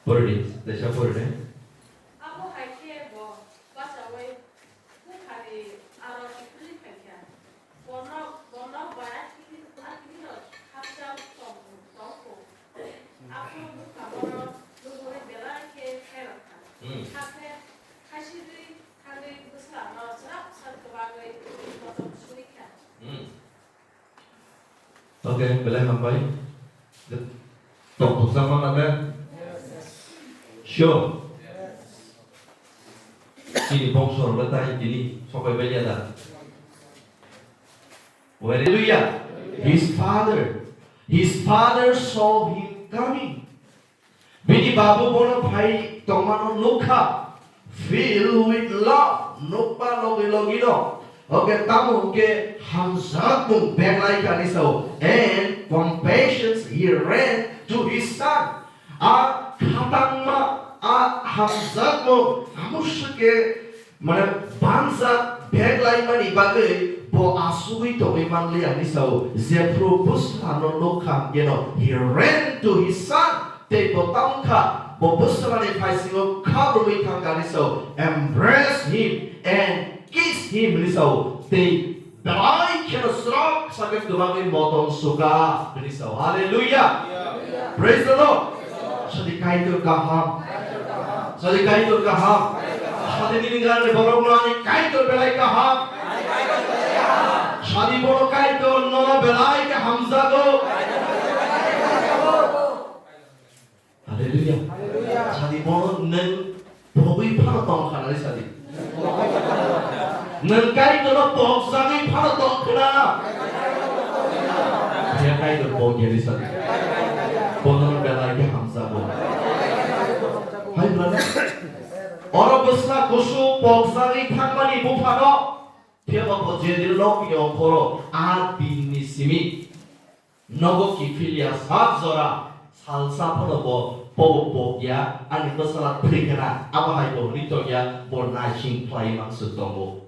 Boleh, saya boleh. Aku haike bo baca we bukhari aro ikli pekya. Bono barat kiti no hapsa tomko. Aku bukaboro lugore bela ke kheraka. Hape hashiri kali busla no sarap sarkwagai botom suika. Oke, boleh sampai. Tok sama ada. Sure. Ini bongsor letak ini sampai banyak dah. Hallelujah. His father saw him coming. Bini babu bono bhai tomano nukha filled with love. Nukpa logi no. Okay, tamu ke Hamzat mung beglai kanisau and compassion he ran to his son. Khatangma Hamzat mung amushke mana bangsa beglai mani bagai bo asui to iman liang nisau zepro busano nukha he ran to his son te botangka bo busani paisingo Kwrwi kanisau embrace him and kiss him nisau te dalai kena serap sampai kemana motong suka nisau. Hallelujah. Praise the Lord. Jadi Kaitor kaham. Jadi Kaitor kaham. Jadi ningan borong nani Kaitor belai kaham. Jadi borong Kaitor no belai ke Hamzago. Hallelujah. Jadi borong neng Kwrwi panatong kana jadi. Neng Kaitor no boksagi panatong kana. Dia Kaitor bo jadi jadi. Bono belai ke Hamzago. Hai brother. Orang besar kusu boksagi thangmani bufano. Dia bapak jadi log yang koro adinisimi. Nogo kifilia sabzora salsa pano bo ya ani besar perikana apa hai bo nitoya bo nashing play maksud tombo.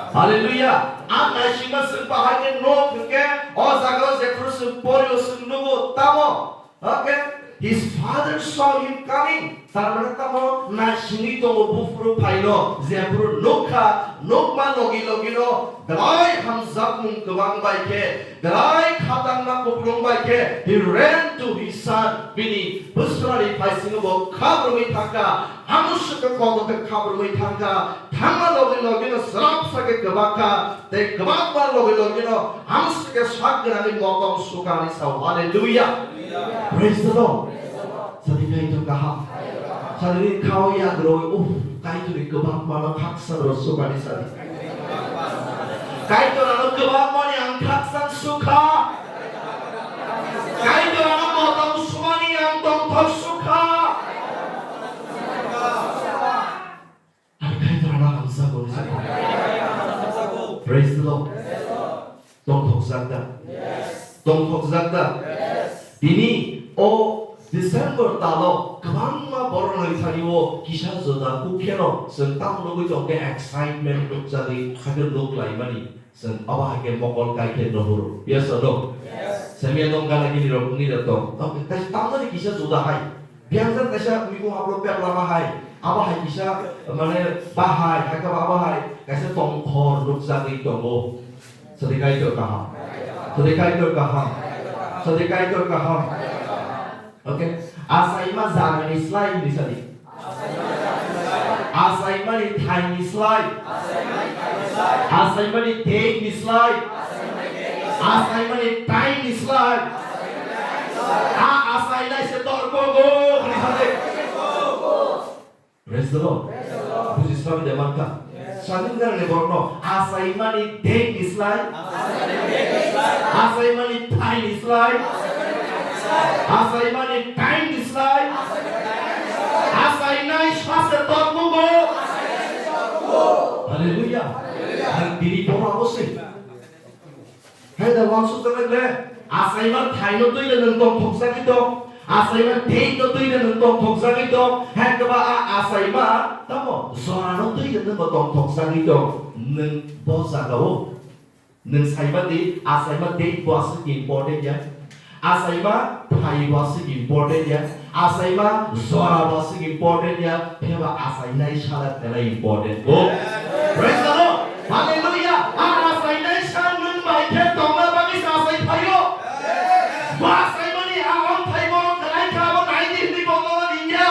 Hallelujah. An nashing maksud bahagian no ke oh zagal zekrus porios nugo tamo. Okay. His father saw him coming. Tarmana tamo nashing to bufuru paino zepro nokma logi no dalai Hamzat mung kewang baike dalai khatang na kubrung baike he ran to his son bini busrali paising bo Kwrwi thangka amushka kodo te Kwrwi thangka thangma logi no sarap sake kebaka te kebakma logi no amushka sagrani motong sukani sau. Hallelujah. Praise the Lord. Jadi Kaitor kaham. Jadi kau ya grow. Kaitor kebak mana kaksan sukani sadi. Kaitor anu kebak mana yang kaksan suka. Kaitor anu motong sukani yang tongkol suka. Ada Kaitor anu Hamzago di sini. Praise the Lord. Tongkol zakda. Tongkol zakda. Ini December talo kemana borong lagi sariwo kisah sudah kukeno sentang logo joke excitement look jadi kaget look lagi mani sen apa yang mokol kaget nohuru biasa dong. Saya dong kan lagi ni datang. Oke, tapi tahu ni kisah sudah hai. Biasa kisah minggu upload per lama hai. Apa hai kisah mana bahai, hai apa hai. Kisah tongkor look jadi tonggo. Sedekah itu kaham. Okay. Asaima zaman slide di sini. Asaima ni tiny slide. Asaima ni take slide. Asaima ni tiny slide. Asaima setor gogo di sini. Praise the Lord. Puji Tuhan diamankan. Satu kan leborno. Asaima ni take slide. Asaima ni tiny slide. Asaima ni time slide. Asaima ni shasa tormugo. Hallelujah. Ang diri po ako sih. Hey, dah maksud terlebih. Asaima time itu dia nentong thoksa gitu. Asaima day itu dia nentong thoksa gitu. Hey, kaba asaima, tahu? Soalnya itu dia nentong thoksa gitu. Neng bosa kau. Neng saima di asaima day bosa important ya. Asaima hai was important ya asai ma zora was important ya pheba asai nai salat tela important go praise the Lord hallelujah asai nai san nun mai the tongna bagi asai phayo ba asai mani on thai boro kalai ka bo nai ni bolo ninya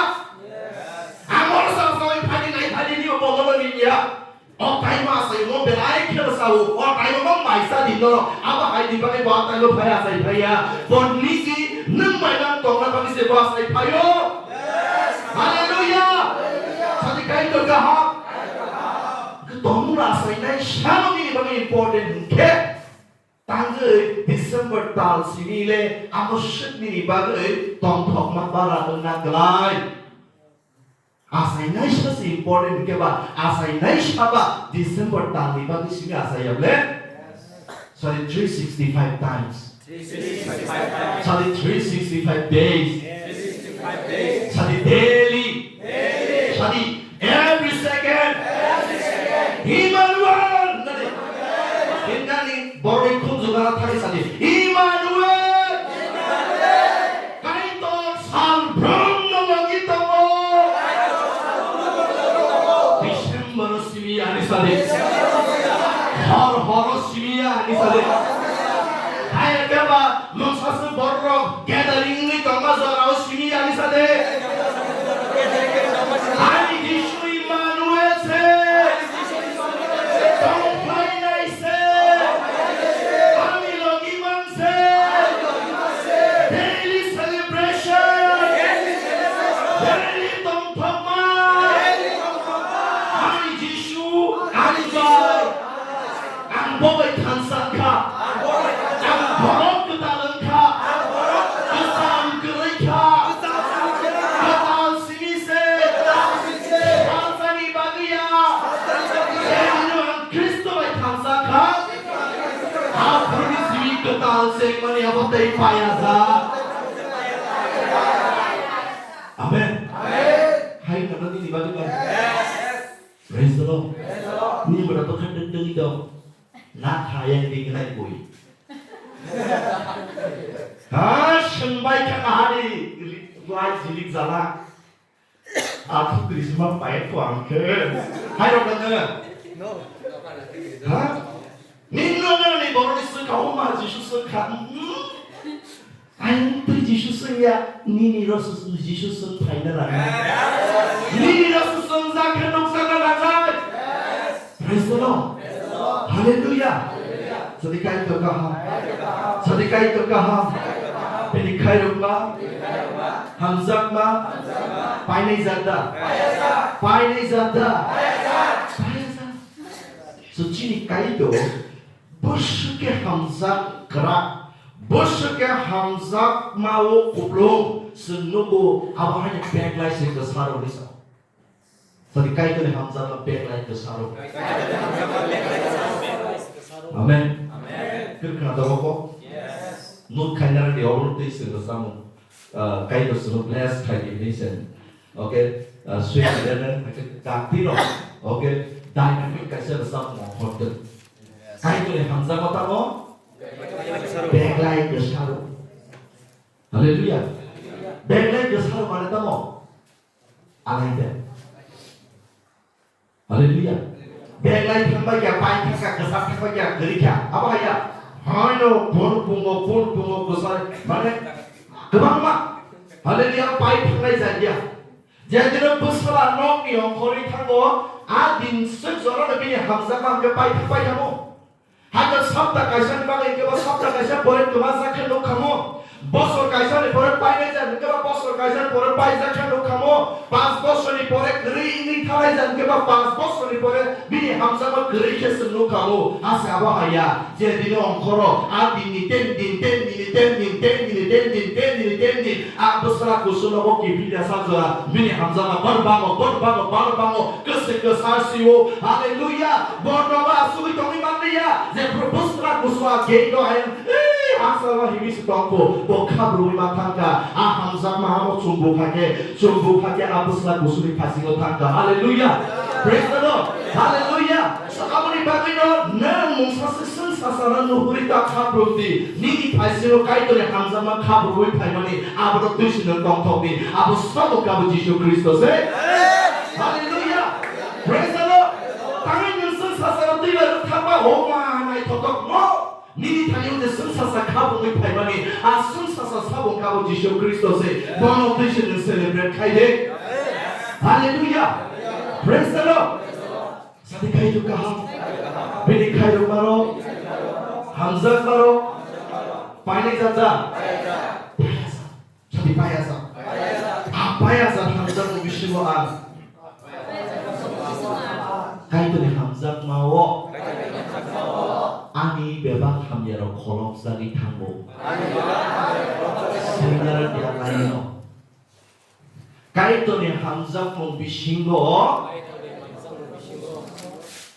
amor sa sai phadi ni bolo ninya o tai ma sai mo belai khel sa o tai mo mai sa din no aba hai di bagi ba tai mo phaya sai phaya bon ni si nung mai nang tong na bagi se ba sai phayo hallelujah sadi kai to ka ha ku tong ra sai nai sha ni bagi important ke tang ơi December tal sini le amo shit ni bagi tong thok ma bara na glai asai nai sha se important ke ba asai nai sha ba December tal ni bagi sini asai able sorry 365 times sorry 365 days sorry daily sorry every second Emmanuel 인간이 머리 큰 주가라 타기 사지 Emmanuel Kaitor 산병nologi tamo December simi ani sadi har simi ani sadi hai kaba monsas borro gathering ni tama zara simi ani sadi hai Yeshu Emmanuel se Boy Tansanka, ang borok kutalanka, kasam kerika, katal sinise, kansani bagia, senuan Kristo ay Tansanka, apuri siwi katal segmani abotai payaza. Amen. Hai kanani di bagi bagi. Praise the Lord. Ni berapa kan dendeng itu? Nak hayang di kena boy. Sembai kemari, buat jilik zala. Aku Krisma payah kuangke. Hai dokter. No. Hah? Nino ni baru disekau mah Yesus sekan. Ayam tu Yesus ya, ni Yesus Yesus payah lagi. Ni Yesus zakar dok zakar lagi. Praise the Lord. Hallelujah. Sadikai to kaha. Sadikai to kaha. Penikai rumba. Hamzak ma. Painai zada. Painai zada. So chini kaido. Bush ke hamzak gerak. Bush ke hamzak mau kuplung. Senugu awalnya backlight sih kesaru risau. Sadikai to hamzak backlight kesaru. Amen. 그렇게 하다고 너 카이나를 여러분 때 있어서 사무 가이도스로 bless calculation 오케이 스웨이드는 각티로 오케이 다이나믹 가서 사무 호텔 가이도의 항상 어떠고 백라이 그 사로 할렐루야 백라이 그 사로 말했다 뭐 아닌데 할렐루야 Backlight tambah ya, pakai kesat tambah ya, gerika. Apa ya? Hano, pun bungo besar. Mana? Kebang mak. Ada dia pakai tambah saja. Jadi orang besar nong yang kori tanggo, adin sejarah lebih hamzah kam ke pakai tambah kamu. Hanya sabda kaisan bang, itu sabda kaisan boleh kemasa kenu kamu. Bosor kaisan boleh pakai saja, itu bosor kaisan boleh pakai saja kenu kamu. Pas bosor ni boleh geri ini thalai saja, itu pas bosor ni boleh bini hamzah mak geri kesan nu kamu. Asal apa ya? Jadi orang koro, adin ni ten din. Besar kusun aku kipida saja, bini hamzah mak berbango, kesasiwo. Haleluya. Bornova suwi tongi mandiya. Jadi besar kuswa geido ayam. Asal himis tongko, bokap rui matangka. Hamzah mak cumbuhake besar kusuri pasio tangka. Haleluya. Praise the Lord. Haleluya. Kamu ni bagi no, nang mungsas 사사는 우리다 카브로디 니니 발시로 가이토네 함자만 카브로이 팔만이 아브로 드시는 동통이 아브 사도 가브 지슈 그리스도세 할렐루야 그래서 땅에 있는 사사는 뛰어서 타봐 오마나이 도덕 뭐 니니 다니는데 승사사 카브로이 팔만이 아 승사사 사보 가브 지슈 그리스도세 너는 드시는 셀레브레 카이데 할렐루야 그래서 사디 카이도 가 베니 카이도 바로 함자 바로 파이네 자자 파야사 파야사 함자고 미시고 안 카이도니 함자 마오 아니 베박 함예로 콜옵사리 탕고 생나를 대하나요 카이도니 함자고 미신고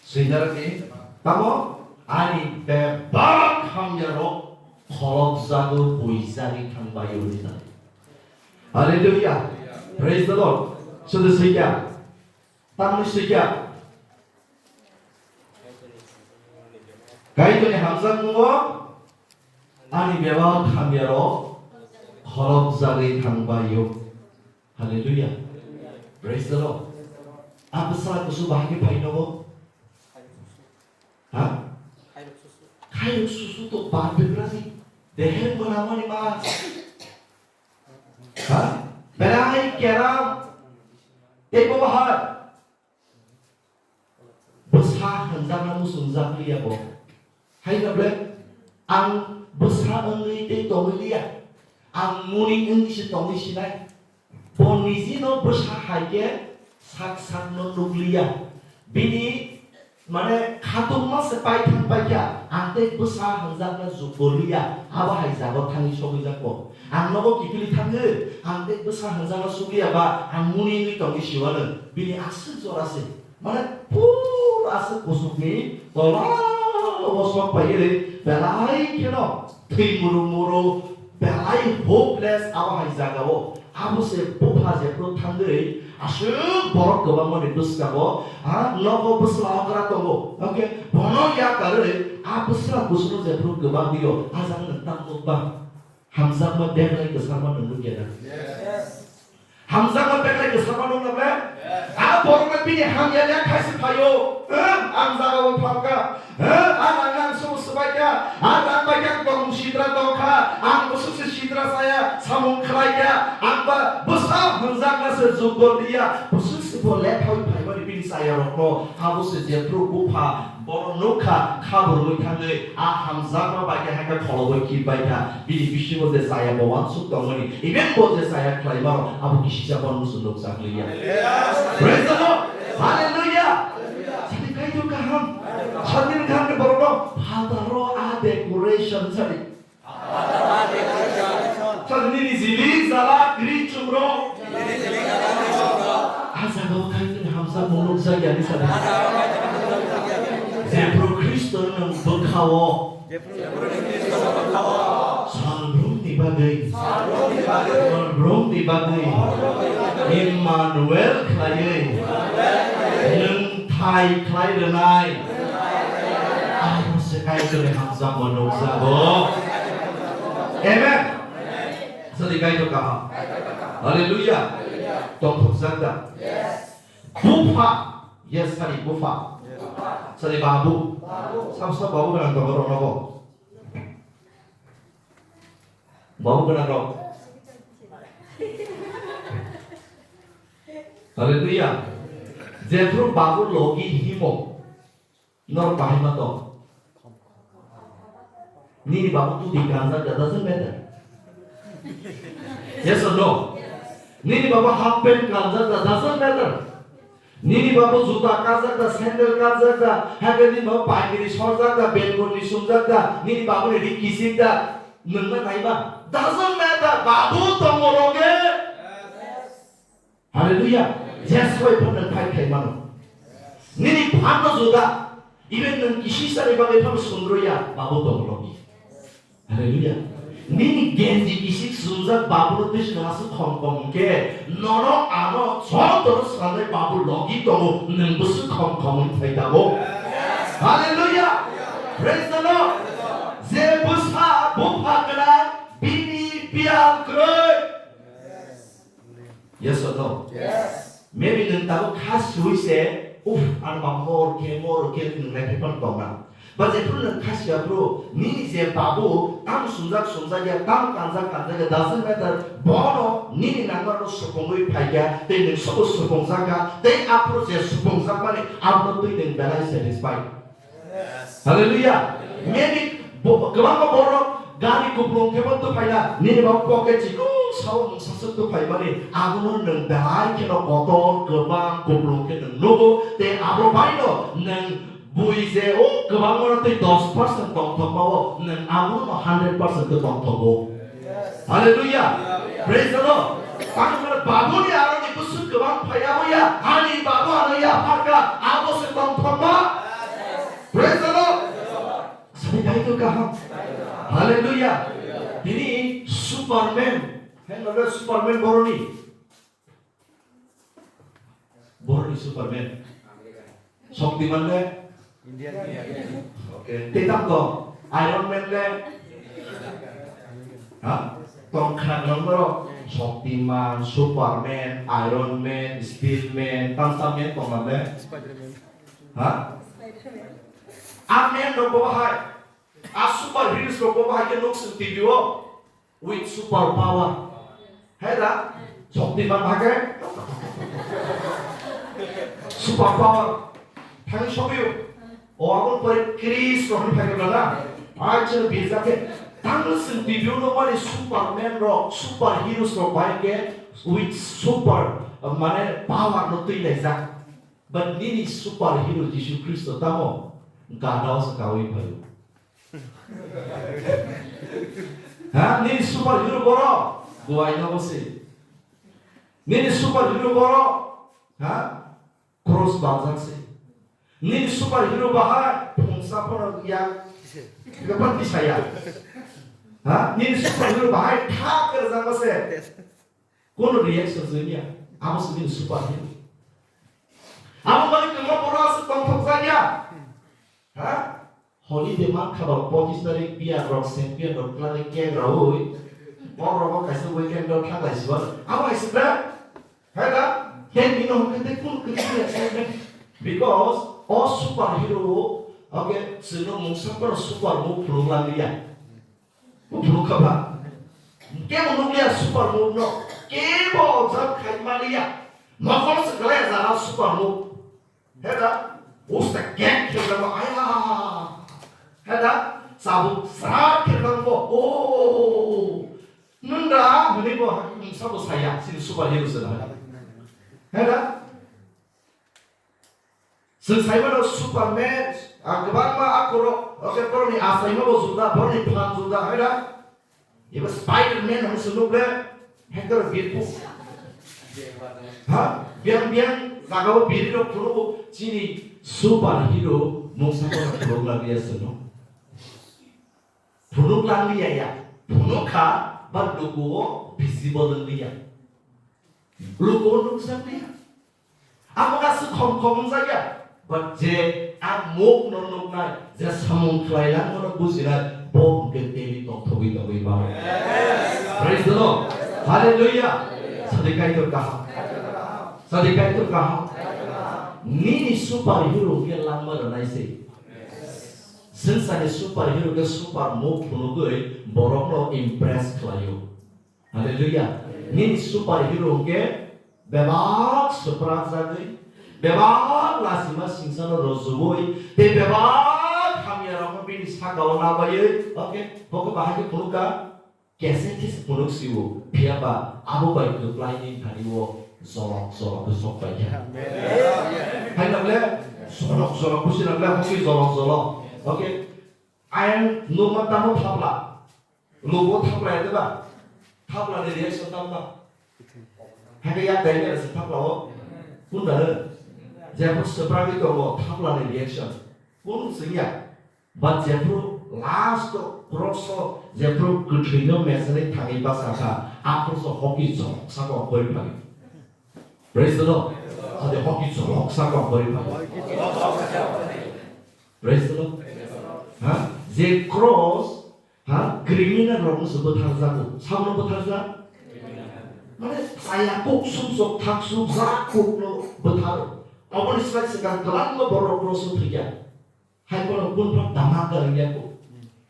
생나를 따모 아니 베박 함예로 콜옵사도 보이사리 탕바요리다 할렐루야 praise the Lord so the sikya tamni sikya 가이도니 함상 거 아니 매와 카메로 콜옵사리 탕바요 할렐루야 praise the Lord apa salah kusu bahagi painogo ha kayu susu to babe berani deher menamani mas ha berai keram eko bahar besar hendak musun zakliya bo hai nable ang besar engi te tonglia ang muning engi si tongi sinai bonisi no besar haige sak no nuklia bini mane khatung ma se pai thang pai kya ante besar hendak na zubolia aba hai jago thangi sogi jako ang nogo kipili thange ante besar hendak na sugia ba ang muning engi tongi siwanen bini asen zorase mane pur asen kusukni tola wasok payire belai keno timuru belai hopeless awa hai jagao abuse bopa je pro thangde asu borok goba mone busgabo a logo busla kara tongo okay bono ya kare abusra busno je pro goba dio azang ntam ba hamza ma deglai ke sama nungu gena hamza ma deglai ke sama nungu le a borok bini hamya ya kaisi payo amzaga wapaka anangan sumusubaya anang bayak dong sidra doka ang busus sidra saya samung kraya amba besar menzaga sezubur dia busus boleh kau pakai bini saya rokno habus sejepru bupa boronuka kabur wikane hamzaga bayak haka kalau wiki bayak bini bisi boze saya bawa suk dongani even boze saya klaimar abu kisah pun musuh sakliya praise the Lord hallelujah kayu kaham, chadin kaham ni baru hadaro a decoration chadi. Chadin ni zili zala gri chumro. Azago kayu ni hamsa muluk saja ni chadi. Zebro Kristo nang berkawo. Salbrum di bagai. Salbrum di bagai. Emmanuel klayai. Hai klai denai, aku sekai dari hamza manusia bo, amen. Sedikit itu kah? Haleluya. Tolong saja. Bufa, yes hari bufa. Sedikit babu, sama babu benar kau orang apa? Babu benar kau. Haleluya. Jeffro babu logi himo nor bahima to ni babu tu di ganza doesn't matter yes or no ni babu half pant ganza doesn't matter ni babu juta kaza da sandal kaza da hagani babu paigiri sorja da belgoni sumja da ni babu ni kisik da nunna naiba doesn't matter babu tomoroge hallelujah yes way pun kai kai mano nini phamno joda even nang kisisare bagai pham sundroya babu tomrogi hallelujah nini genji kisik sunja babu tish nasu khom ke nono ano chotoro sale babu logi tomo nang bus khom thai dago hallelujah Praise the Lord. 제 부사 부파그라 비니 비알 그럴. Yes or no? Yes. Maybe nung tao kasi say, ano ba more nung nagpipon ko man. But if nung kasi bro, nini siya babu, tam sunzak ya, tam kanzak ya, doesn't matter. Bono nini nangaro supongui paya, they nung supongzaka, they approach siya supongzak mani, apro tu nung belai satisfied. Yes. Hallelujah. Maybe kemang ko borok. Gari kuplong kebon tu payla, nini bang poket ciku sawo sasuk tu pay mani, agunun neng belai kena kotor kebang kuplong kena nugo, te abro payno neng buize o kebang orang tu 10% tong tomawo, neng agunun 100% tu tong togo. Hallelujah. Praise the Lord. Agunun babu ni aron iku su kebang payawo ya, ani babu anu ya parka, abo se tong toma. Praise the Lord. Sampai itu kaham. Hallelujah. Ini Superman. Hendak Superman boroni Superman. Shaktiman le. Indian. Okay. Tetap ko. Iron Man le. Tongkat nomor Shaktiman, Superman, Iron Man, Steel Man, Tansaman tongkat le. Spider-Man. Amen do bahai. A superheroes ko bahai ke looks TV with super power. है ना? शक्तिमान भागे super power. 당연 소비요. 어학원 पर Chris Rohan भागे बना. आज चलो बीजा के 당신 비디오로 말이 superman 로 superheroes 로 भागे with super माने power 로 तो इलेजा. But nini superhero Jesus Christ tamo gadao sekali baru. Nini superhero boro, gua ini apa sih? Nini superhero boro, cross bazar sih. Nini superhero bahar, pungsa pun yang kapan bisa ya? Nini superhero bahar, tak kerja apa sih? Kono reaction sebenarnya, apa sih nini superhero? Apa balik ke mana setong saja? Holiday mak kabar pogis dari biar rock sempit rock lagi kaya raui. Orang kasih weekend rock lagi sebab. Apa istilah? Ada? Yang minum kita pun kita saya. Because all superhero, okay, sebelum super move belum lagi ya. Belum kabar. Kita belum lihat super move no. Kita jam kayak Maria. Makanya segala yang super move. Heda, usah geng kita mau ayah. Heda, sabu serak kita mau. Oh, nunda, ini mau sabu saya sini superhero sudah. Heda, saya mana Superman, agak aku oke kalau ni asal ini mau sudah, kalau ni plan sudah, heda, ya Spider-Man harus senuble, hacker gitu. Biang Nagawa biru pro cini superhero mungkin pro lagi asno. Pro lagi ya, pro ka bad logo visible dia. Logo nungsa dia. Apakah sekom saja? But je amuk nonok nai, je samung klailan nonok buzirat bom genteli tobi bang. Praise the Lord. Hallelujah. Sedekah itu kah? Sedekah itu kah? Nini superhero ke lama dah sih. Sensasi superhero ke super move punugui borok lo impress kelayu. Haleluya. Nini superhero ke bebas surprise lagi. Bebas lasima singsan rozubui. Te bebas kami orang pilih sakau nabaye. Okay. Pokok bahagia punuka. Kesetis punuk siu. Piapa. Abu baik ke pelayanan kaliwo. Solok besok aja. Hai nagle solok busi nagle hoki solok. Oke. Ayam nomor tamu tabla. Logo tabla itu bah. Tabla dari reaction tabla. Hai ya dari reaction tabla. Pun dah. Jepur seberapa itu tabla dari reaction. Pun sekian. But jepur last proso jepur ketrino mesele tangi basaka. Aku so hoki solok sama boleh pagi. Praise the Lord. Ada hoki solok sama boleh pagi. Praise the Lord. 제 크로스 criminal wrong sebut harzaku sama sebut harza mana saya kok sumsok tak sumsakuk lo betar apa ni sekarang kelan lo baru cross terjadi hai kalau pun pun damaga ya ko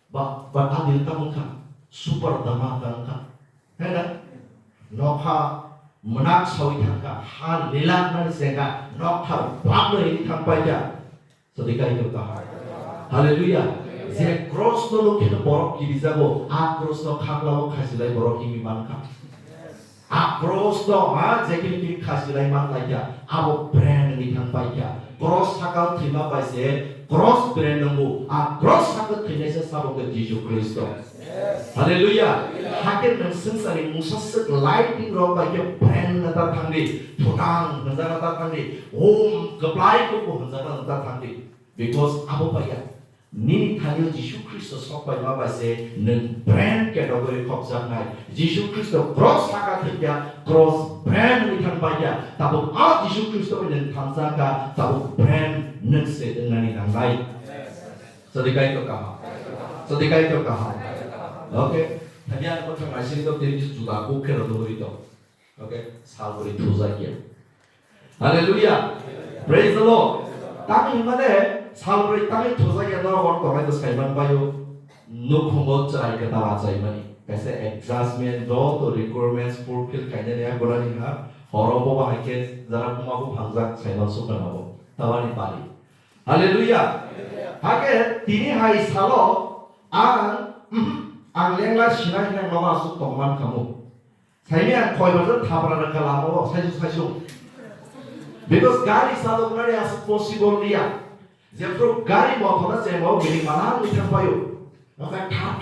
ba adil kamu kan super damaga kan ada nokha menak sawi thangka ha lilang na sega nokha bab ini thangpai ja sedika itu kah haleluya 제 크로스로 키는 버럭 기리자고 크로스로 카글라고 카실라이 버럭 힘이 많까 크로스로 제기리 카실라이 많라이야 아보 브랜드니 향바이야 크로스 사가 트리마 바이세 크로스 브랜드고 크로스 사가 트리네서 사보게 지주 그리스도 할렐루야 하겐은 승산이 무사스 라이팅 로바이게 브랜드다 탕디 도당 흔자가다 탕디 옴 그플라이고 흔자가다 탕디 because 아보 바이야 Ni tanya Yesus Kristus sampai apa sih? Neng brand ke doa Hamjaknai. Yesus Kristus cross sakat kerja cross brand ni kan baca. Tapi Yesus Kristus neng Hamjaka tapi brand neng se dengan ni nang lain. Sedekah itu kah? Sedekah itu kah? Oke. Tanya apa yang masih itu dari sudah aku kira doa itu. Oke. Salburi tuzakia. Haleluya. Praise the Lord. Tapi mana? 사울의 땅에 도자기가 나오고 동안도 살만 봐요. 놓고 멋져라 이게 나와서 이만이. 그래서 examination 또 requirements fulfill 가이드냐 그러니까 허러보고 할게 자라 kum하고 방작 살만 속아나고 다와니 빨리. 할렐루야. 하게 디니 하이 살로 랭라 신앙이랑 넘어서 동만 가무. 삶이 거의버서 타버라는 갈라모 사실. Because God is not only as possible dia. Therefore, gari mau thona se mau bini mana ni thampayo. Maka tap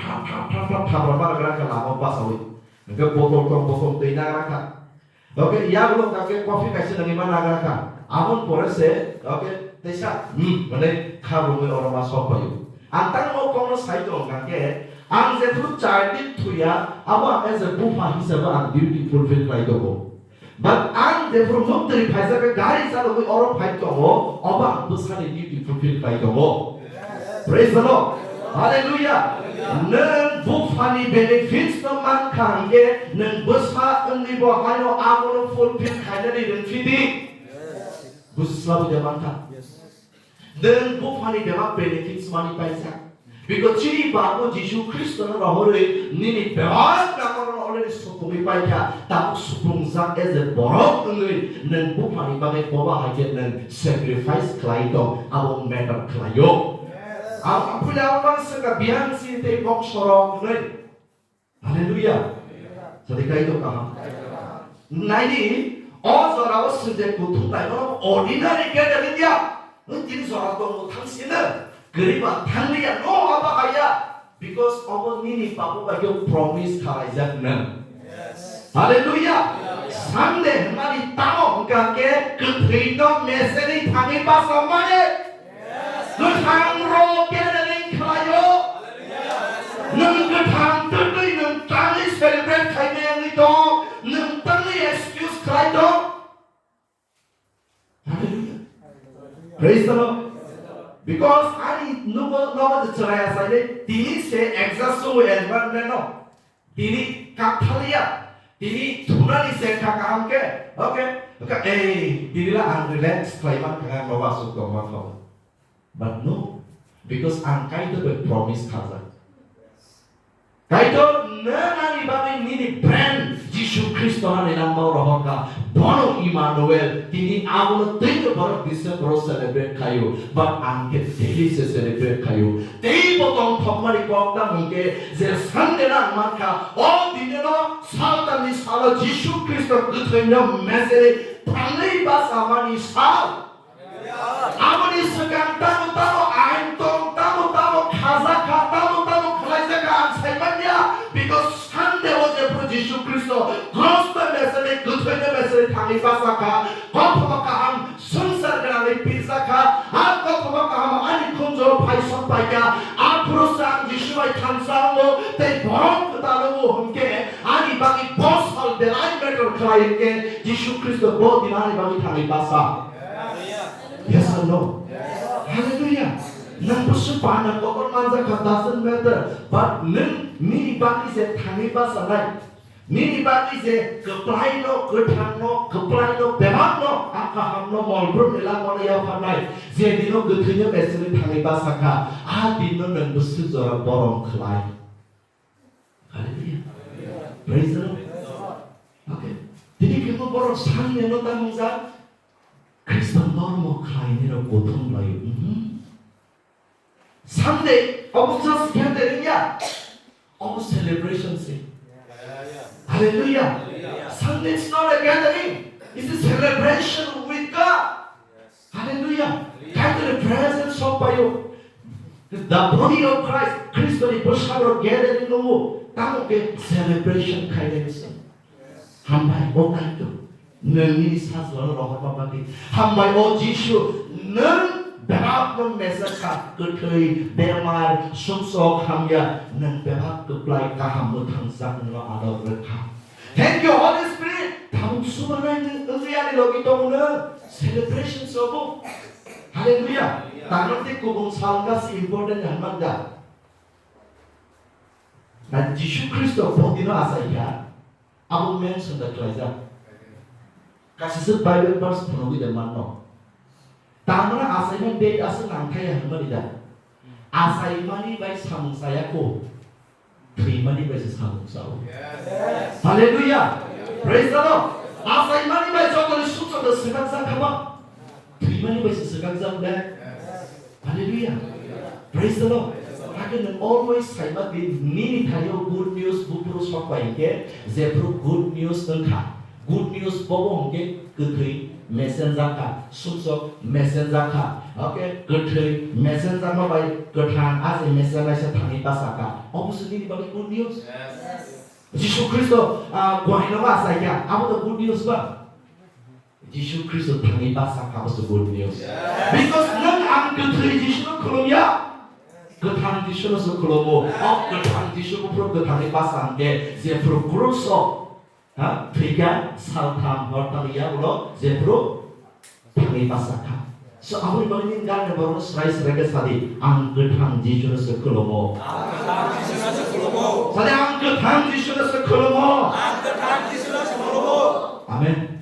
berapa negara lama pasawi. Maka botol tu ina raka. Oke, ya belum kakek kopi kasih dari mana raka. Amun porese, oke, desa, mana kamu orang masuk payo. Antang mau kono saito kakek. Ang therefore charity tuya, apa as a bufa hisaba ang beautiful feel like go. But ang therefore mukti paisa gari sa logo orang paito mo, apa besar ini fulfill paito mo. Praise the Lord. Hallelujah. Neng bufani benefits teman kangge, neng besar ini bohayo amun fulfill kaya ni benefiti. Besar zaman kan. Neng bufani demak benefits mani paisa. Because ciri bago Yesus Kristus rahore nini bewan nakoran already supung ipaja tak supung zak as a borok ngui neng bupani bagai boba hajet neng sacrifice klaito abong matter klayo. Apa punya orang sekabian si tebok sorong ngui. Haleluya. Sedekah itu kah? Nah ini orang sejak kutu tayo ordinary kaya dia. Mungkin seorang tu tangsinah. Geriba tangliya no apa kaya because Allah ini bapak bagi promise karajat nang. Haleluya. Samde mari tahu kakek kehidupan meseni tangi pasal mana? Nang roke nang kelayo. Nang ketang terkei nang tangi celebrate kaya yang itu. Nang tangi excuse kelayo. Haleluya. Praise the Lord. Because I no ceraya saja, dini se exhaust environment no, dini kaphalia, dini tunani se kakam ke, okay, dini lah unrelaxed, klaiman kakam bawa masuk ke rumah. But no, because angkai itu berpromise kaza. Kaitor nani bagi nini brand Yesus Kristus nani nama orang ka bono Emmanuel tini amun tiga baru bisa terus celebrate kayu, but angket daily se celebrate kayu. Daily potong thomari kokta mungke je Sunday na maka all dinero salta ni sala Yesus Kristus kuthenya message pangai bas amani sal. Amani segan tamu aintong tamu kaza tamu khalaiza ka ansaimannya because Sunday was the Yesus Kristus gospel message kuthenya message pangai basaka kopmakam संसार के pizza का आपको थोड़ा काम आनी कुंजो भाई सब पाएगा आप प्रोसाम यीशु भाई खानसाओ ते बहुत बतालो हमके आनी बाकी बहुत साल बेलाई बेटर खाएंगे यीशु क्रिस्ट बहुत दिन आनी बाकी खाने पासा yes or no hallelujah Nang bersumpah kotor manjakan doesn't matter, but neng mini bagi se tangi basanai, mini bagi se keplai no, bemak no, akaham no molbrum nila molaya panai, jadi no ketunya mesri tangi basaka, adi no neng bersujud borong kelai. Haleluya. Praise the Lord. Okay. Jadi kita borong sang neno tangsa, Kristen normal kelai nero gotung layu. Sunday, of just gathering, of celebration. Hallelujah. Sunday is not a gathering, it's a celebration with God. Hallelujah. Kind of the presence of you. The body of Christ, Christian person gathered in the world. That celebration kind of thing. Hambai o kaito, nungi saslo rohor babagi. Hambai o Jishu, nung Behab nung mesaka ketai bemar sumsok hamya nung behab keplai kaham utangsak nung ador rekha. Thank you Holy Spirit. Tamu suara ini ujian logi tongna celebration sobo. Hallelujah. Tanganti kubung salgas important yang mana? Nah Yesus Kristus bodino asaya. Abu mention that laza. Kasih Bible verse penuh di mana? Tamana asaiman date asa nangkaya hamarida. Asaimani by samsayako. Trimani by samsao. Hallelujah. Praise the Lord. Asaimani by jokol suco the sekangsa kama. Trimani by sekangsa le. Hallelujah. Praise the Lord. Again, always saima di nini tayo good news bupuru sokwaike. Zepro good news nengka. Good news bobo hongke ketui. Messenger ka, sumsok messenger ka, okay, ketai messenger ma by ketang as messenger sa tangi pasaka. Obviously bagi good news. Yesus Kristus, gua hinawa saya, apa tu good news ba? Yesus Kristus tangi pasaka apa tu good news? Because nang ang ketai Yesus kolomia, ketang Yesus kolomo, ketang Yesus pro ketangi pasangke, dia pro kruso. Tiga saltam hortalia ulo zebro tangi pasaka. So awal balik ingkar baru serai serai sadi angketang Yesus sekolomo. Sadi angketang Yesus sekolomo. Amen.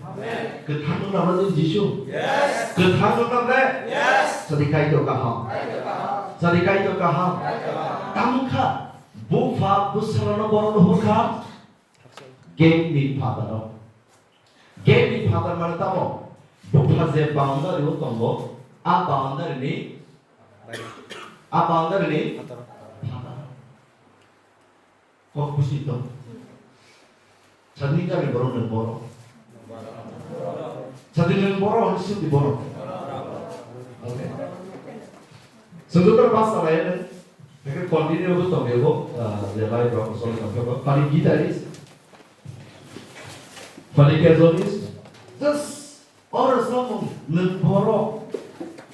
Ketang tu nama Yesus. Ketang tu nama. Sadi Kaitor kaham. Sadi Kaitor kaham. Tamka bufa busarano boron hukam. Gate ni father. Gate ni father mana tahu? Bukan je boundary itu tunggu. Boundary ni father. Kau kusi tu. Jadi kami baru nemboro. Jadi nemboro harus di boro. Okay. Sebentar pas saya ni, continue itu tunggu. Lepas berapa soal tunggu. Paling gitaris. Falikezonis, just or some nemboro.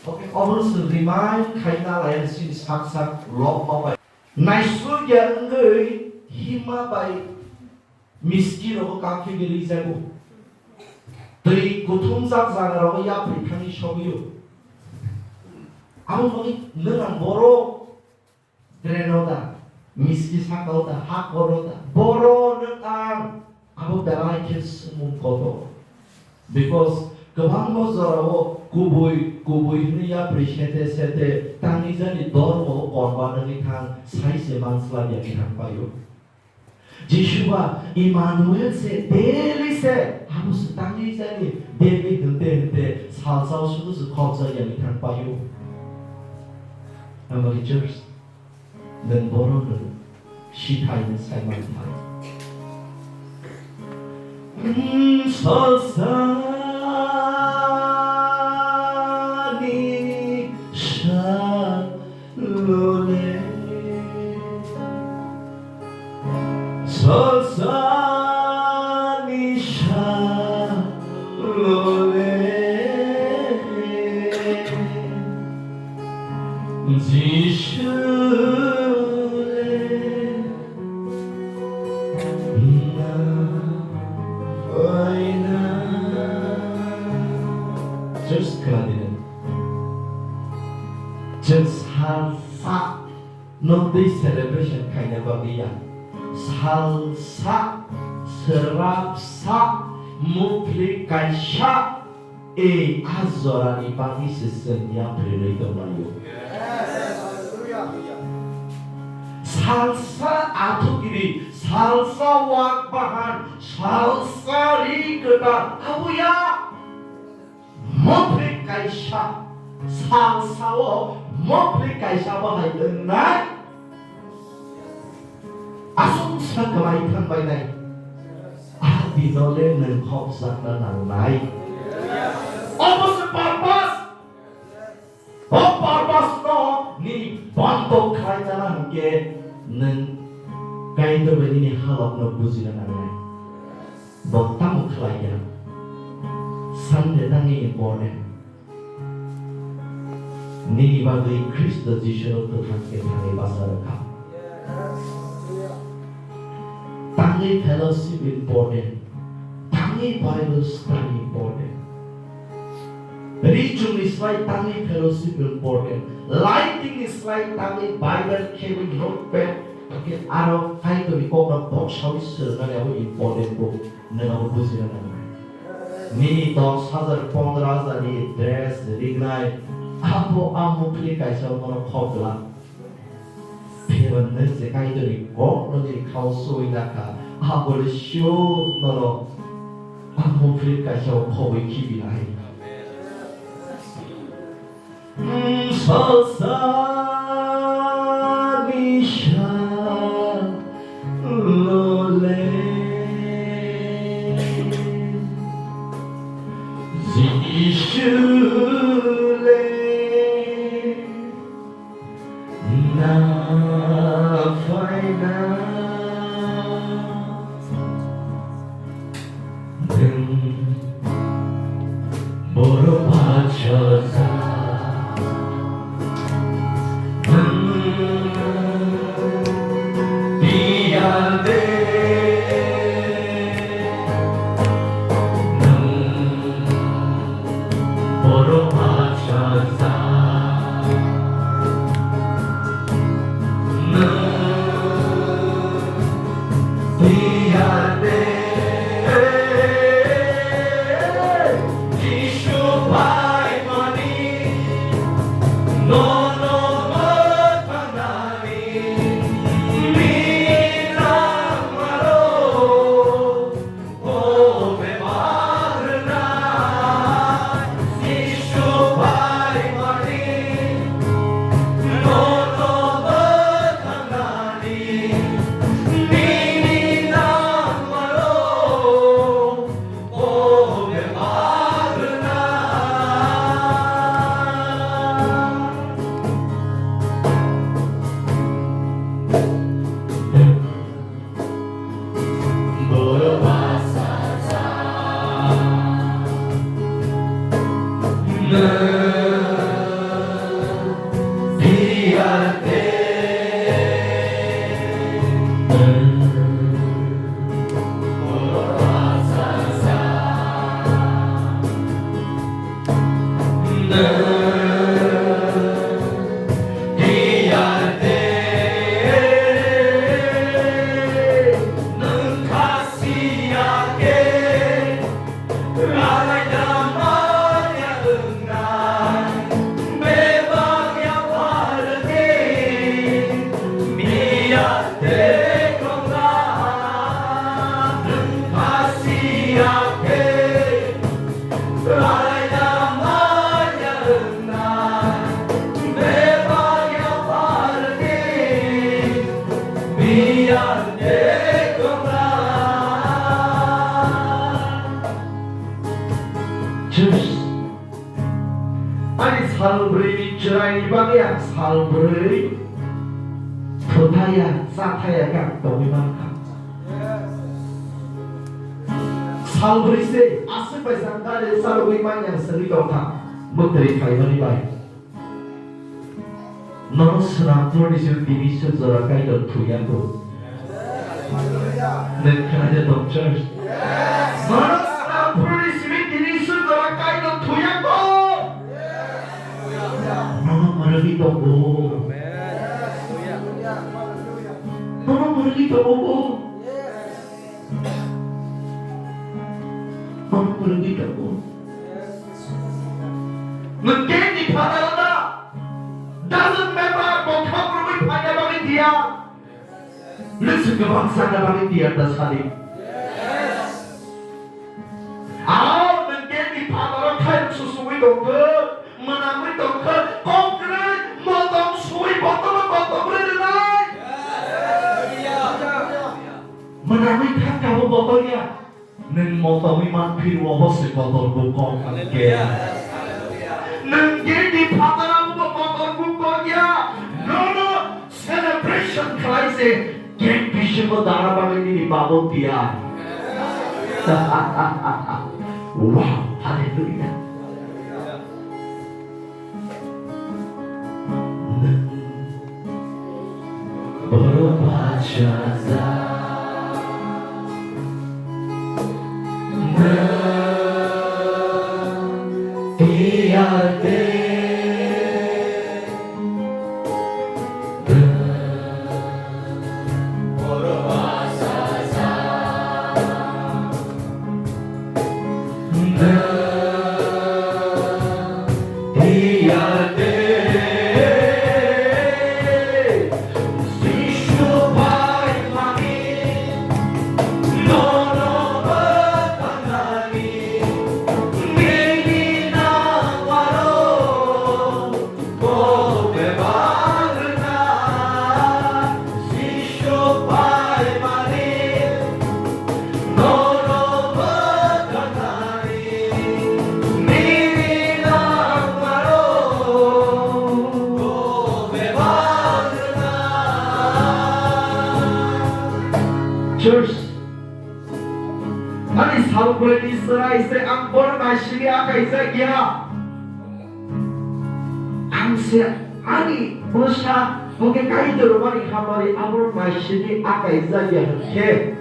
Okay, almost remind kaina lain sin sak lop away. Naisu yang gay hima by miski rogo kaki geli jago. Teri kutum sak rogo ya prikani shogiyo. Amu magi nengang boro drenoda miski sak oda hak boroda boro nengang. Aku dalam kes mungkoto, because kebang mozarawo kubui ini ya presente tangisan di dormo korban ini kan saya semanslah dia kan payo. Jishua Immanuel se daily se harus tangisan ini daily hente salsal sudah sekolah yang kan payo. Nama church dan boron 시타이는 삶을 통하여 서산이 샬로레 서산이 샬로레 지슈레 Just Holy celebration kaya bagiya. Salsa, serapsa, multiplication. Azorani bagi sesenya beri kemayu. Salsa atau kiri, salsa wakbahan, salsa riketa, apa ya? Multiplication, salsa multiplication bahai denai. Asal kebaikan baik. Adi nole nengkop sakna nang naik. Apa sepurpose? Purpose no ni bantu kaitan ke neng Kaitor ini halap no buzina nang. Boktamu kaya. Sande tangi important. Ni bagi Kristus Yesus Tuhan kita tangi pasar kau. Tangi fellowship important. Tangi Bible study important. Reaching is like tangi fellowship important. Lighting is like tangi Bible carrying notepad. Okay, aro Kaitor iko na box house na level important book na level buzina na. Ni to 1015 ni dress rignai. Apo klik kaisa mono khopla. Pero nese Kaitor iko no ni kau soi naka. Apo le show no klik kaisa khowi kibilai. Salsa Misha Lole Zishule Na Faina Boro Pachaza 살브리 지라이 방야 살브리 토타야 사타야가 너무만 살브리세 아스파이상가레 살브리만양 서리도타 못들이 가이더니 바이 너는 스나프로리스 디비스 저라 가이더 투야고 내 편하게 덕절 너는 스나프로리스 디비스 저라 가이더 투야고 너는 말을 믿어고 너는 부르기도 오고 너는 부르기도 오고 Mungkin di padalana doesn't matter mau kamu pada bagi dia, listen ke bangsa bagi dia dasari. Mungkin di padalana kayu susui dokter, menamai dokter, konkret, motong sui botol berenai. Menamai kan kamu botolnya, neng motong iman piru bos botol bukong ke. Nenggendi pataramu motorku konya, nono celebration klaise, gen bishmo dara bagini babo dia. Wow, haleluya. Berbaca Church, ani sahabat Israel se angkor masih akai saja. Angsia, ani Musa, oke Kaitor mari kamari angkor masih akai saja. Ke,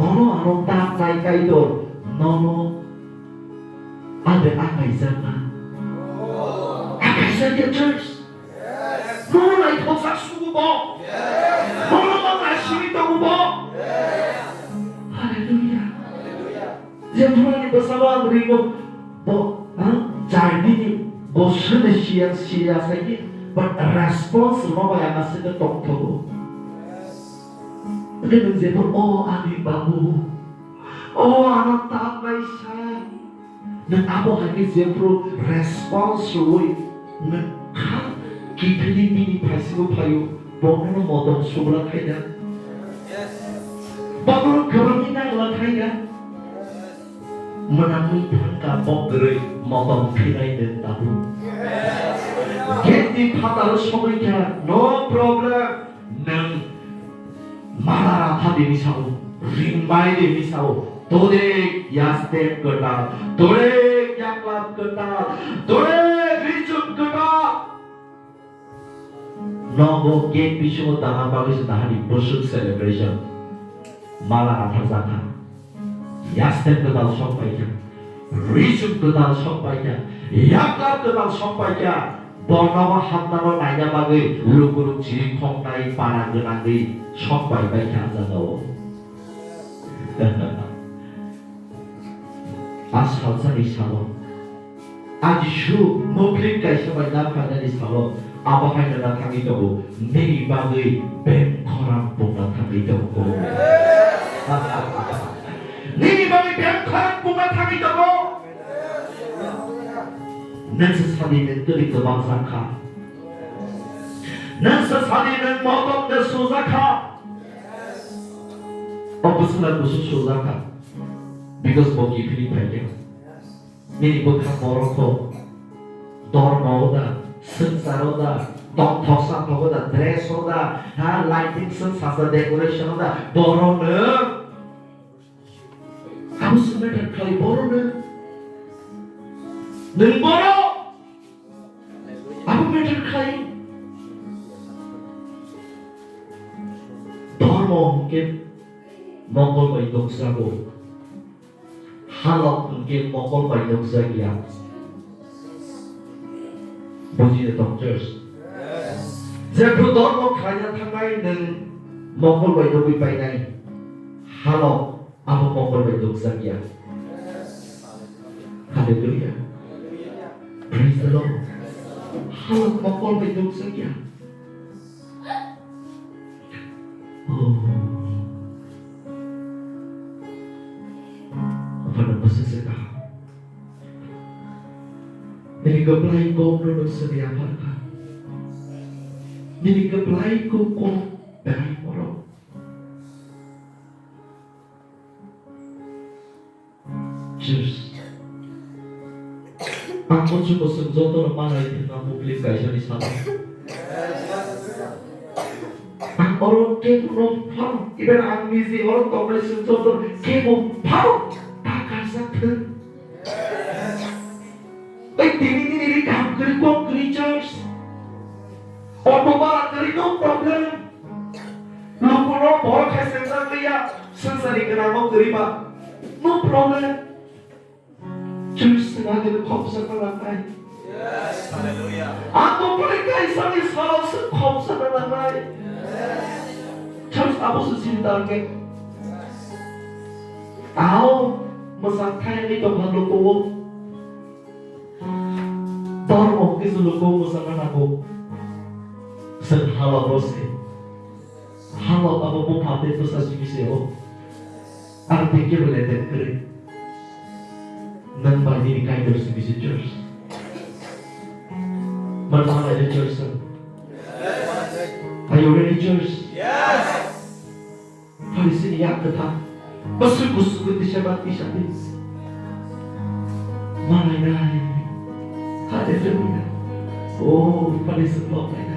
nono anu tak naik Kaitor, nono ada akai saja. Akai saja church. Nono naik kosak suku bo. Nono masih itu bo. Jangan bersama beribu, jadi ni bosan siang saja, but respons semua yang masih ketok tu. Mungkin menjemput, oh adik babu, oh anak tak baik saya, dan apa lagi jemput respons suwi, mengkah kita ini pasti payu, bono modal surat kaya, bono kerana kaya. Menamai tangka pokeri motong pirai dan tahu. Ganti patal semua no problem. Neng malah hati misau, rimbai de misau. Tode yaste kerta, tode yaklap kerta, tode rijut kerta. Nogo get pisau tangan bagus hari busuk celebration. Malah tersangka. Yasten kedal sompainya, risuk kedal sompainya, yaklap kedal sompainya, bonawa hamnano nanya bagai luguruk ciri kongai para genangi sompai baiknya zano. Asal sani salo, ajishu muklik kaisa banyak pada di salo, apa hanya datang itu, negi bagai bem koram bunga kami itu. Ni bagi biarkan bunga kami itu. Nesesali menteri kebangsaan. Nesesali memotong nesuzaka. Apa sebenarnya khusus suzaka? Because bagi Filipina. Ini bukan Morocco. Dormoda, sensaroda, doktosan pogoda, dressoda, lighting sensasa decorationoda, borone. Kamu sebenarnya kali borone. Neng boro. Aku meter kali. Dormo mungkin Mongol baidok sago. Halok mungkin Mongol baidok sagia. Boji the doctors. Jadi dormo kaya thangai neng mongol bai do bai nai halo abo mongol bai do sakya hallelujah praise the Lord halo mongol bai do sakya apa nak pasal sekah ini kebelah kau menurut sedia apa ini kebelah kau berai morok Cheers. Aku cukup senjata mana itu nak publik kaisa di sana. Orang kemu pau, ibarat ambisi orang kau boleh senjata kemu pau, takkan sakit. Baik diri kamu kerja creatures, orang barat kerja no problem. Lupa lo bawa kesenangan dia, sensari kenapa kerja no problem. Church natin kopsa na langay. Yes, hallelujah. Ako pala kaisa ni sa kopsa na langay. Church ako sa sindarke. Ako masakay ni pagmalo ko. Taro kisuluko mo sa kanako. Sa halawose. Halaw ako po pati to sa simiseo. Ang tingin ulit kere. Nang bagi di Kaitor sebisi church. Mana ada church sir? Are you ready church? Yes. Hari sini yang kata, masuk di syabat isyatis. Mana ini? Haleluya. Oh, pada sebelum ini.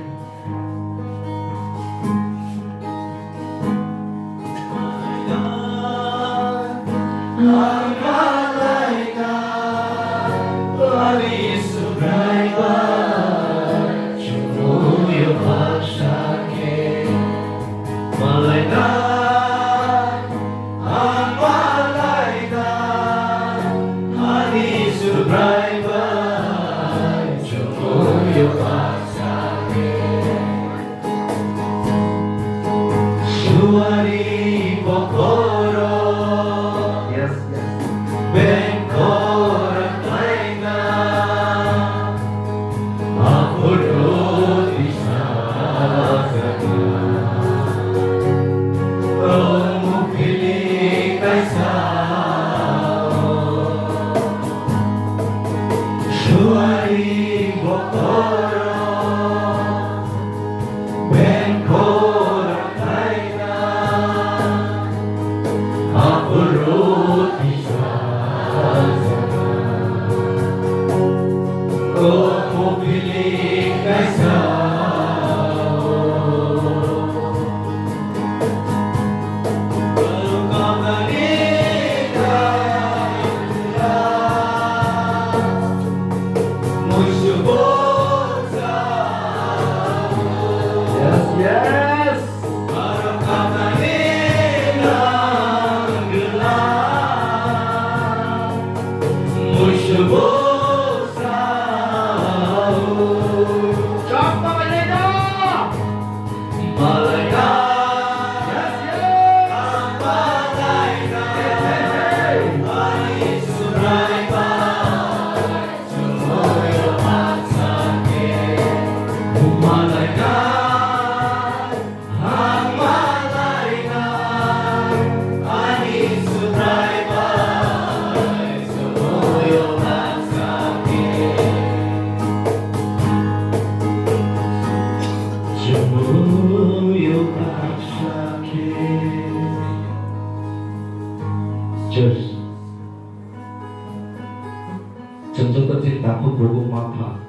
전적과 나쁜 보고 많다.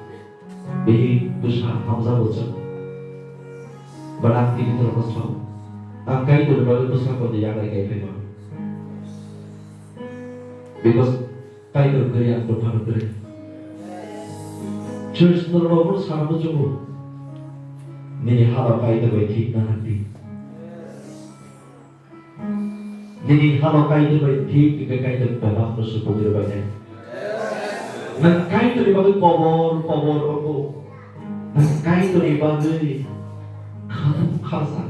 매일 부사 감사 보자. Berarti itu terus tahu. Angka itu berbagai besar pada yang kayak gimana? Because Kaitor yang berbagai dari. Church normal sahabat jumbo. Ini hal Kaitor baik nanti. Ini hal Kaitor baik jika Kaitor berbagai bersuku berbagai. Nang Kaitor dibagai pabor aku. Nang Kaitor dibagai kamu khasa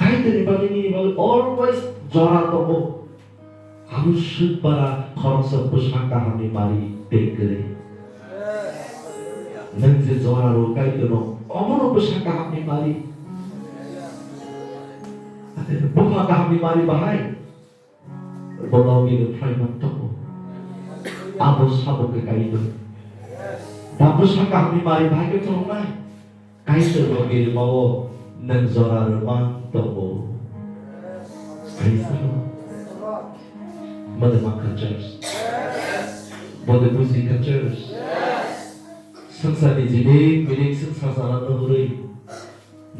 Kaitor ini always jora toko harus para korsa pusaka kami mari tegere. Nengse jora ro Kaitor omoro pusaka kami mari. Pusaka kami mari bahai. Bolau gitu private toko. Abos sabuk ke Kaitor. Tapos kami mari bahai ke rumah. Kaitor bagi mau neng jora rumah toko. Praise the Lord. Mother church. Mother music church. Sangsani jibe milik sangsana nurui.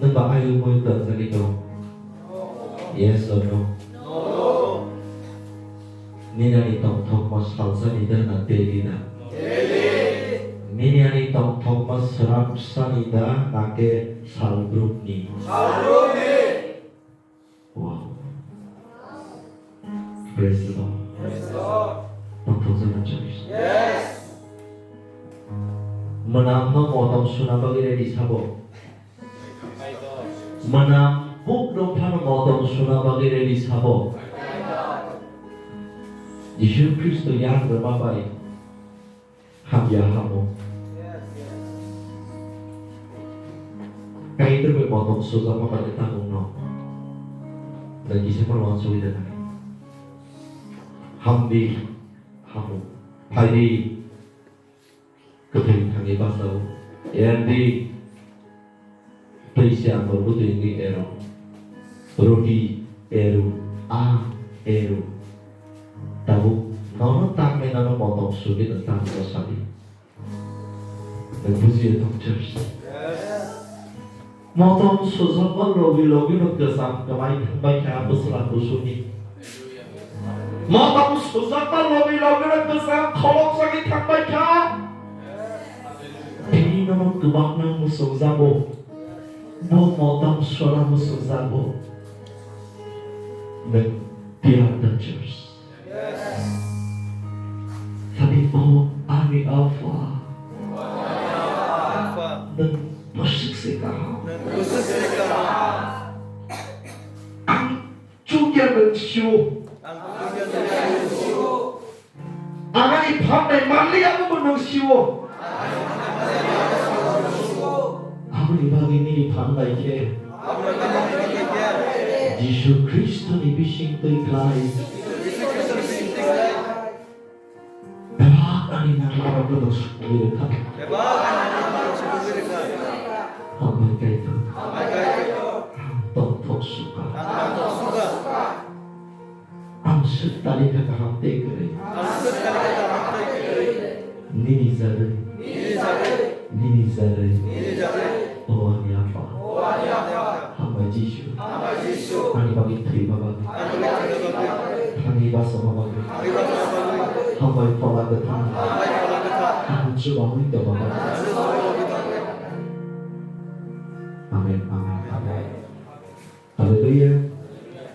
Neba ayu mo ito sa ito. Yes or no? No. Nina ni tong tong mas sangsani da na daily na. Daily. Nina ni tong tong mas sarap sanida na ke salgroup ni. Salgroup ni. Wow. Praise the Lord. Praise the Lord. Tong church. Yes. Menang no motong sunabagi ready sabo. Menang buk dopan motong sunabagi ready sabo. Yesus Kristus yang berbabai. Hamjaknai. Kaitor be motong susah apa kita no. Dan kisah perluan suwi dan Hamdi, hamu, pagi, keping hangi basau, di Persia berbutu ini eru, roti eru, eru, tahu, nono tak menano motong sulit tentang kosali, dan puji itu church. Motong susah kan logi nak kesam kemai baca besar kusuni. Motong susah kan logi nak kesam kolok sakit tak baca. Ini nama kebakna musuh zabo. Bo motong suara musuh zabo. Dan tiada church. Tapi ami alpha. Dan masuk sekarang. Ang juga mensiu. Ang ipamay mali ako mensiu. Aku dibagi ini dipandai ke. Yesus Kristus ibising terkelai. Bebakan ini nara benos kulikan. Hamai Kaitor. Tok suka. Ang setali kakak tegere. Nini zare. Oh ni apa? Hamai Yesus. Ani bagi terima bagi. Ani basa bagi. Hamai pola ketang. Ang coba minta bagi.